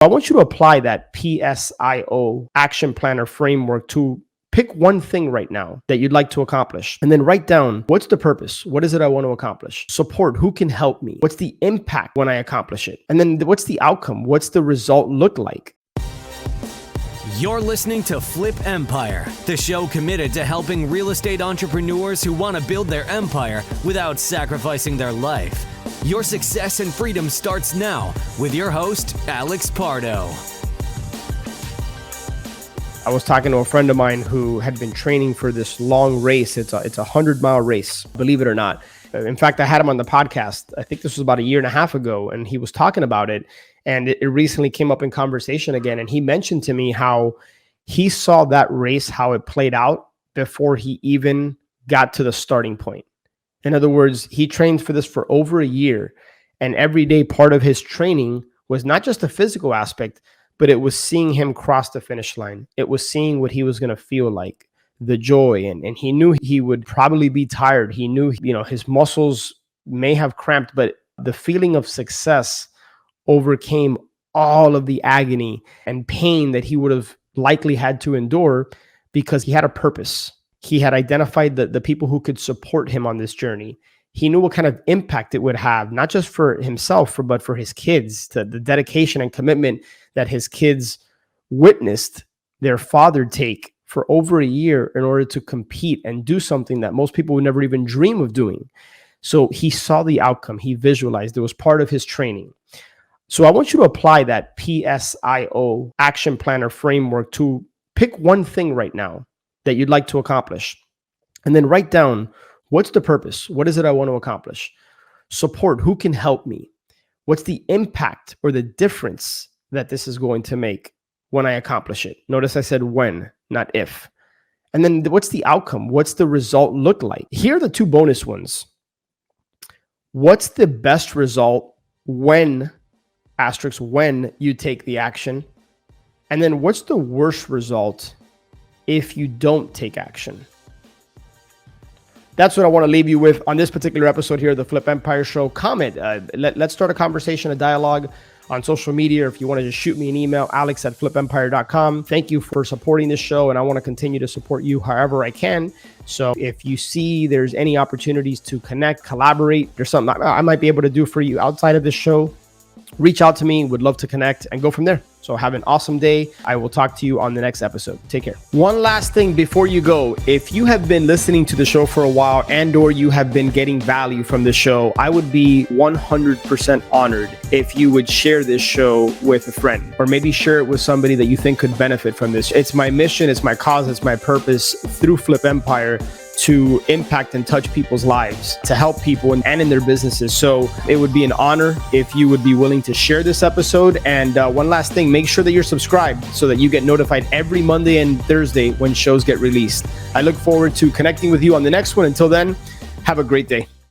I want you to apply that PSIO action planner framework to pick one thing right now that you'd like to accomplish, and then write down, what's the purpose? What is it I want to accomplish? Support, who can help me? What's the impact when I accomplish it? And then what's the outcome? What's the result look like? You're listening to Flip Empire, the show committed to helping real estate entrepreneurs who want to build their empire without sacrificing their life. Your success and freedom starts now with your host, Alex Pardo. I was talking to a friend of mine who had been training for this long race. It's a 100-mile race, believe it or not. In fact, I had him on the podcast. I think this was about a year and a half ago, and he was talking about it. And it recently came up in conversation again. And he mentioned to me how he saw that race, how it played out before he even got to the starting point. In other words, he trained for this for over a year. And every day part of his training was not just the physical aspect, but it was seeing him cross the finish line. It was seeing what he was going to feel like, the joy. And he knew he would probably be tired. He knew, his muscles may have cramped, but the feeling of success overcame all of the agony and pain that he would have likely had to endure because he had a purpose. He had identified the people who could support him on this journey. He knew what kind of impact it would have, not just for himself, but for his kids, to the dedication and commitment that his kids witnessed their father take for over a year in order to compete and do something that most people would never even dream of doing. So he saw the outcome. He visualized. It was part of his training. So I want you to apply that PSIO action planner framework to pick one thing right now that you'd like to accomplish, and then write down, what's the purpose? What is it I want to accomplish? Support, who can help me? What's the impact or the difference that this is going to make when I accomplish it? Notice I said when, not if. And then what's the outcome? What's the result look like? Here are the two bonus ones. What's the best result when you take the action? And then what's the worst result if you don't take action? That's what I want to leave you with on this particular episode here of the Flip Empire Show. Comment. Let's start a conversation, a dialogue on social media. If you want to just shoot me an email, alex@flipempire.com. Thank you for supporting this show, and I want to continue to support you however I can. So if you see there's any opportunities to connect, collaborate, there's something I might be able to do for you outside of this show, reach out to me. Would love to connect and go from there. So have an awesome day. I will talk to you on the next episode. Take care. One last thing before you go. If you have been listening to the show for a while and or you have been getting value from the show, I would be 100% honored if you would share this show with a friend, or maybe share it with somebody that you think could benefit from this. It's my mission, it's my cause, it's my purpose through Flip Empire to impact and touch people's lives, to help people and in their businesses. So it would be an honor if you would be willing to share this episode. And one last thing, make sure that you're subscribed so that you get notified every Monday and Thursday when shows get released. I look forward to connecting with you on the next one. Until then, have a great day.